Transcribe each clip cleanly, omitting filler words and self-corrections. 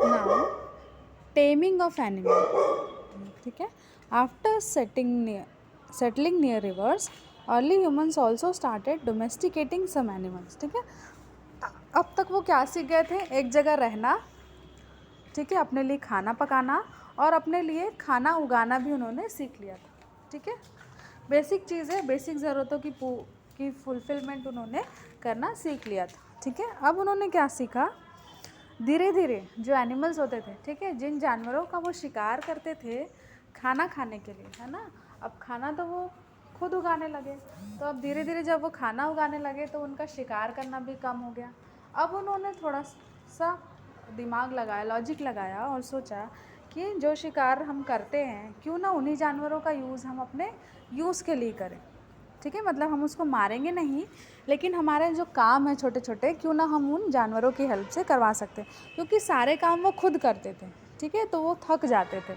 Now taming of animal, ठीक है। After settling near rivers, early humans also started domesticating some animals, ठीक है। अब तक वो क्या सीख गए थे, एक जगह रहना, ठीक है, अपने लिए खाना पकाना और अपने लिए खाना उगाना भी उन्होंने सीख लिया था, ठीक है। बेसिक चीज़ें, बेसिक ज़रूरतों की फुलफिलमेंट उन्होंने करना सीख लिया था, ठीक है। अब उन्होंने क्या सीखा, धीरे धीरे जो एनिमल्स होते थे, ठीक है, जिन जानवरों का वो शिकार करते थे खाना खाने के लिए, है ना, अब खाना तो वो खुद उगाने लगे। तो अब धीरे धीरे जब वो खाना उगाने लगे तो उनका शिकार करना भी कम हो गया। अब उन्होंने थोड़ा सा दिमाग लगाया, लॉजिक लगाया और सोचा कि जो शिकार हम करते हैं क्यों ना उन्हीं जानवरों का यूज़ हम अपने यूज़ के लिए करें, ठीक है। मतलब हम उसको मारेंगे नहीं, लेकिन हमारे जो काम है छोटे छोटे क्यों ना हम उन जानवरों की हेल्प से करवा सकते हैं, क्योंकि सारे काम वो खुद करते थे, ठीक है, तो वो थक जाते थे,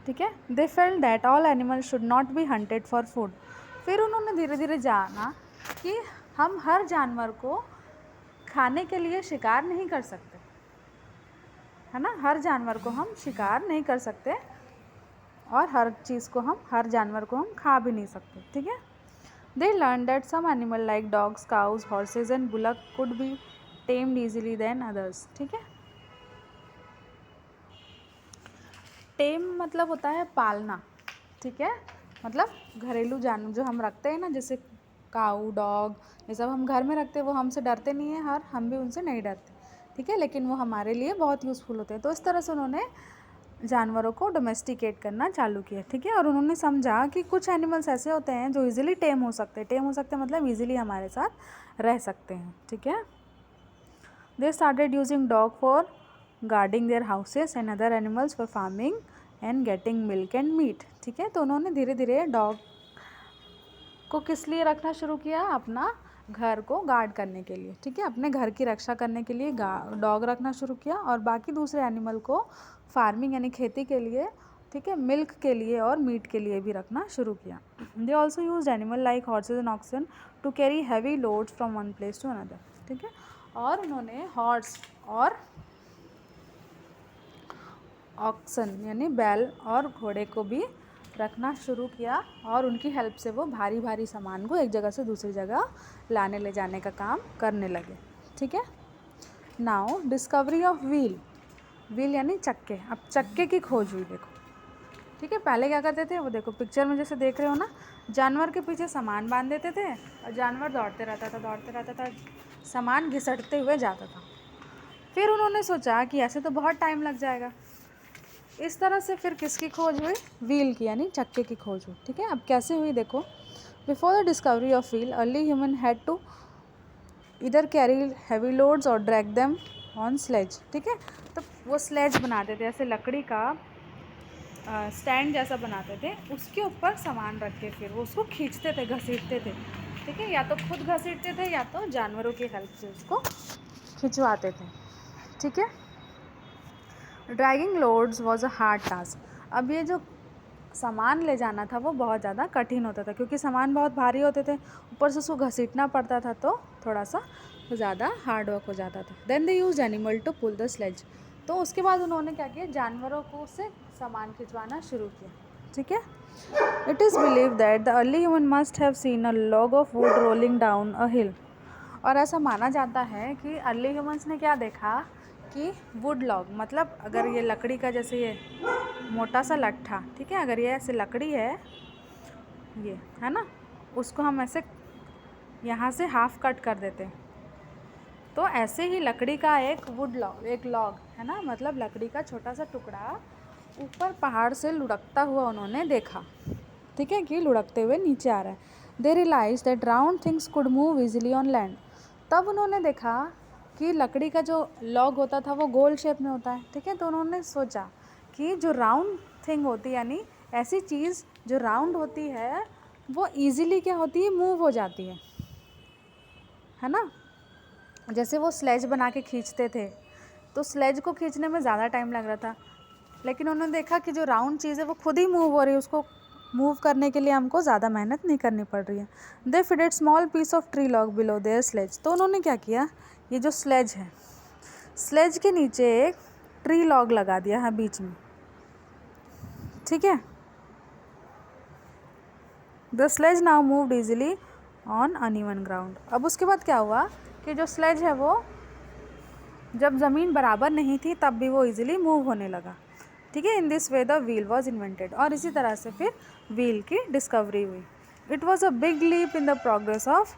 ठीक है। They felt that all animal should not be hunted for food. फिर उन्होंने धीरे धीरे जाना कि हम हर जानवर को खाने के लिए शिकार नहीं कर सकते, है ना, हर जानवर को हम शिकार नहीं कर सकते और हर जानवर को हम खा भी नहीं सकते, ठीक है। They learn that some animal like dogs, cows, horses and bullock could be tamed easily than others, ठीक है। टेम मतलब होता है पालना, ठीक है, मतलब घरेलू जानवर जो हम रखते हैं ना, जैसे काऊ, डॉग, ये सब हम घर में रखते हैं, वो हमसे डरते नहीं हैं और हम भी उनसे नहीं डरते, ठीक है, लेकिन वो हमारे लिए बहुत यूज़फुल होते हैं। तो इस तरह से उन्होंने जानवरों को डोमेस्टिकेट करना चालू किया, ठीक है। और उन्होंने समझा कि कुछ एनिमल्स ऐसे होते हैं जो इजीली टेम हो सकते हैं मतलब इजीली हमारे साथ रह सकते हैं, ठीक है। They started using dog for guarding their houses and other animals for farming and getting milk and meat, ठीक है। तो उन्होंने धीरे धीरे डॉग को किस लिए रखना शुरू किया, अपना घर को गार्ड करने के लिए, ठीक है, अपने घर की रक्षा करने के लिए डॉग रखना शुरू किया और बाकी दूसरे एनिमल को फार्मिंग यानी खेती के लिए, ठीक है, मिल्क के लिए और मीट के लिए भी रखना शुरू किया। They also use animal like horses and oxen to carry heavy loads from one place to another, ठीक है। और उन्होंने हॉर्स और ऑक्सन यानी बैल और घोड़े को भी रखना शुरू किया और उनकी हेल्प से वो भारी भारी सामान को एक जगह से दूसरी जगह लाने ले जाने का काम करने लगे, ठीक है। Now discovery of wheel, wheel यानी चक्के। अब चक्के की खोज हुई, देखो, ठीक है। पहले क्या करते थे, वो देखो पिक्चर में जैसे देख रहे हो ना, जानवर के पीछे सामान बांध देते थे और जानवर दौड़ते रहता था, सामान घिसटते हुए जाता था। फिर उन्होंने सोचा कि ऐसे तो बहुत टाइम लग जाएगा, इस तरह से फिर किसकी खोज हुई, व्हील की यानी चक्के की खोज हुई, ठीक है। अब कैसे हुई देखो, before the discovery of wheel early human had to इधर कैरी हैवी लोड्स और ड्रैग देम ऑन स्लेज, ठीक है। तो वो स्लेज बनाते थे, ऐसे लकड़ी का स्टैंड जैसा बनाते थे, उसके ऊपर सामान रख के फिर वो उसको खींचते थे, घसीटते थे, ठीक है, या तो खुद घसीटते थे या तो जानवरों की हेल्प से उसको खिंचवाते थे, ठीक है। Dragging loads was a hard task. अब ये जो सामान ले जाना था वो बहुत ज़्यादा कठिन होता था, क्योंकि सामान बहुत भारी होते थे, ऊपर से उसको घसीटना पड़ता था, तो थोड़ा सा ज़्यादा हार्ड वर्क हो जाता था। Then they use animal to pull the sledge. तो उसके बाद उन्होंने क्या किया, जानवरों को से सामान खिंचवाना शुरू किया, ठीक है। It is believe that the early human must have seen a log of wood rolling down a hill. और ऐसा माना जाता है कि अर्ली ह्यूमंस ने क्या देखा कि वुड लॉग मतलब अगर ये लकड़ी का जैसे ये मोटा सा लट्ठा, ठीक है, अगर ये ऐसे लकड़ी है, ये है ना, उसको हम ऐसे यहाँ से हाफ कट कर देते हैं, तो ऐसे ही लकड़ी का एक वुड लॉग, एक लॉग है ना, मतलब लकड़ी का छोटा सा टुकड़ा ऊपर पहाड़ से लुढ़कता हुआ उन्होंने देखा, ठीक है, कि लुढ़कते हुए नीचे आ रहा है। They realize that round things could move easily on land. तब उन्होंने देखा कि लकड़ी का जो लॉग होता था वो गोल शेप में होता है, ठीक है। तो उन्होंने सोचा कि जो राउंड थिंग होती है यानी ऐसी चीज़ जो राउंड होती है वो ईज़िली क्या होती है, मूव हो जाती है ना। जैसे वो स्लेज बना के खींचते थे तो स्लेज को खींचने में ज़्यादा टाइम लग रहा था, लेकिन उन्होंने देखा कि जो राउंड चीज़ है वो खुद ही मूव हो रही है, उसको मूव करने के लिए हमको ज़्यादा मेहनत नहीं करनी पड़ रही है। They fitted small piece of tree log below their sledge. तो उन्होंने क्या किया, ये जो स्लेज है, स्लेज के नीचे एक ट्री लॉग लगा दिया है बीच में, ठीक है। The sledge now moved easily on uneven ground. अब उसके बाद क्या हुआ कि जो स्लेज है वो जब ज़मीन बराबर नहीं थी तब भी वो इजीली मूव होने लगा, ठीक है। In this way the wheel was invented, और इसी तरह से फिर व्हील की डिस्कवरी हुई। It was a big leap in the progress of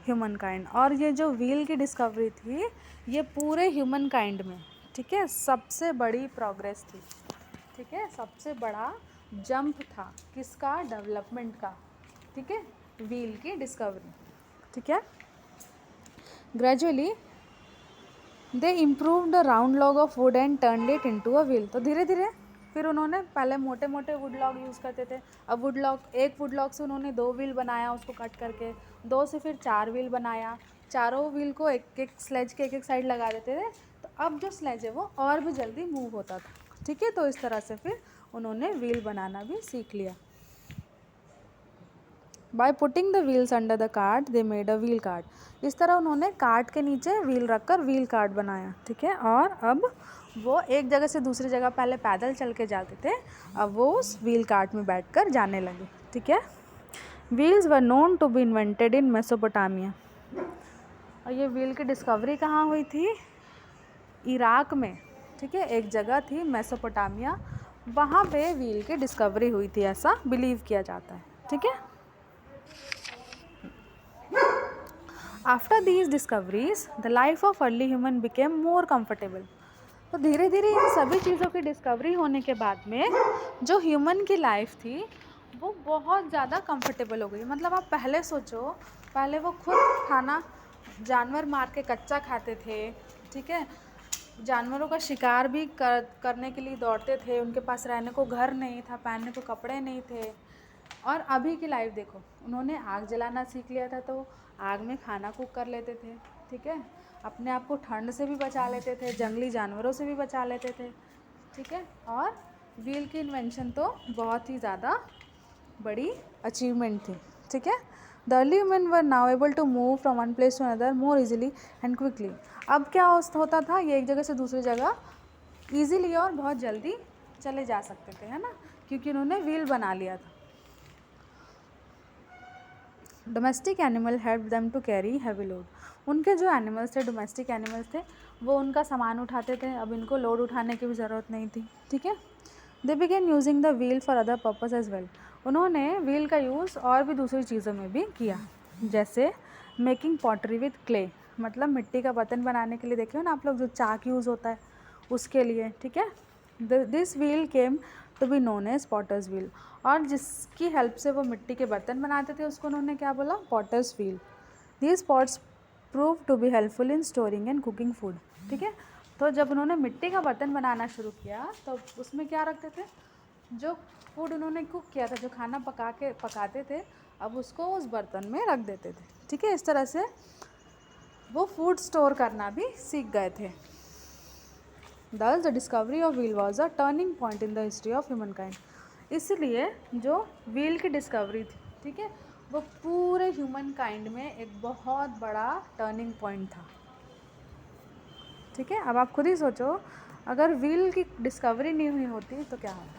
human kind, और ये जो व्हील की डिस्कवरी थी ये पूरे ह्यूमन काइंड में, ठीक है, सबसे बड़ी प्रोग्रेस थी, ठीक है, सबसे बड़ा जंप था किसका, डेवलपमेंट का, ठीक है, व्हील की डिस्कवरी, ठीक है। Gradually they improve the round log of would and turn it into a wheel. तो धीरे धीरे फिर उन्होंने, पहले मोटे मोटे वुड लॉग यूज़ करते थे, अब वुड लॉग, एक वुड लॉग से उन्होंने 2 व्हील बनाया, उसको कट करके 2 से फिर 4 व्हील बनाया, चारों व्हील को एक एक स्लेज के एक साइड लगा देते थे, तो अब जो स्लेज है वो और भी जल्दी मूव होता था, ठीक है। तो इस तरह से फिर उन्होंने व्हील बनाना भी सीख लिया। By putting the wheels under the cart they made a wheel cart. इस तरह उन्होंने कार्ट के नीचे व्हील रखकर व्हील कार्ट बनाया, ठीक है। और अब वो एक जगह से दूसरी जगह पहले पैदल चल के जाते थे, अब वो उस व्हील कार्ट में बैठकर जाने लगे, ठीक है। Wheels were known to be invented in Mesopotamia. और ये व्हील की डिस्कवरी कहाँ हुई थी, इराक में, ठीक है, एक जगह थी मेसोपोटामिया, वहाँ पे व्हील की डिस्कवरी हुई थी, ऐसा बिलीव किया जाता है, ठीक है। After these discoveries the life of early human became more comfortable. तो धीरे धीरे इन सभी चीज़ों की डिस्कवरी होने के बाद में जो ह्यूमन की लाइफ थी वो बहुत ज़्यादा कंफर्टेबल हो गई। मतलब आप पहले सोचो, पहले वो खुद खाना जानवर मार के कच्चा खाते थे, ठीक है, जानवरों का शिकार भी करने के लिए दौड़ते थे, उनके पास रहने को घर नहीं था, पहनने को कपड़े नहीं थे। और अभी की लाइफ देखो, उन्होंने आग जलाना सीख लिया था, तो आग में खाना कुक कर लेते थे, ठीक है, अपने आप को ठंड से भी बचा लेते थे, जंगली जानवरों से भी बचा लेते थे, ठीक है। और व्हील की इन्वेंशन तो बहुत ही ज़्यादा बड़ी अचीवमेंट थी, ठीक है। The early human were now able to move from one place to another more easily and quickly. अब क्या होता था, ये एक जगह से दूसरी जगह ईजीली और बहुत जल्दी चले जा सकते थे, है ना, क्योंकि उन्होंने व्हील बना लिया था। Domestic animal help them to carry heavy load. उनके जो एनिमल्स थे, डोमेस्टिक एनिमल्स थे, वो उनका सामान उठाते थे, अब इनको लोड उठाने की भी ज़रूरत नहीं थी, ठीक है। They began using the wheel for other purpose as well. उन्होंने व्हील का यूज़ और भी दूसरी चीज़ों में भी किया, जैसे मेकिंग पॉटरी विथ क्ले, मतलब मिट्टी का बर्तन बनाने के लिए, देखे हो ना आप लोग, जो चाक यूज़ होता है उसके लिए, ठीक है। This wheel came to be known as potter's wheel, और जिसकी हेल्प से वो मिट्टी के बर्तन बनाते थे उसको उन्होंने क्या बोला, potter's wheel. These pots prove to be helpful in storing and cooking food, ठीक है। तो जब उन्होंने मिट्टी का बर्तन बनाना शुरू किया तो उसमें क्या रखते थे, जो फूड उन्होंने कुक किया था, जो खाना पकाते थे, अब उसको उस बर्तन में रख देते थे, ठीक है। इस तरह से वो फूड स्टोर करना भी सीख गए थे। Thus the discovery of wheel was a turning point in the history of humankind. इसलिए जो व्हील की डिस्कवरी थी, ठीक है, वो पूरे ह्यूमन काइंड में एक बहुत बड़ा टर्निंग पॉइंट था, ठीक है। अब आप खुद ही सोचो, अगर व्हील की डिस्कवरी नहीं हुई होती तो क्या होता।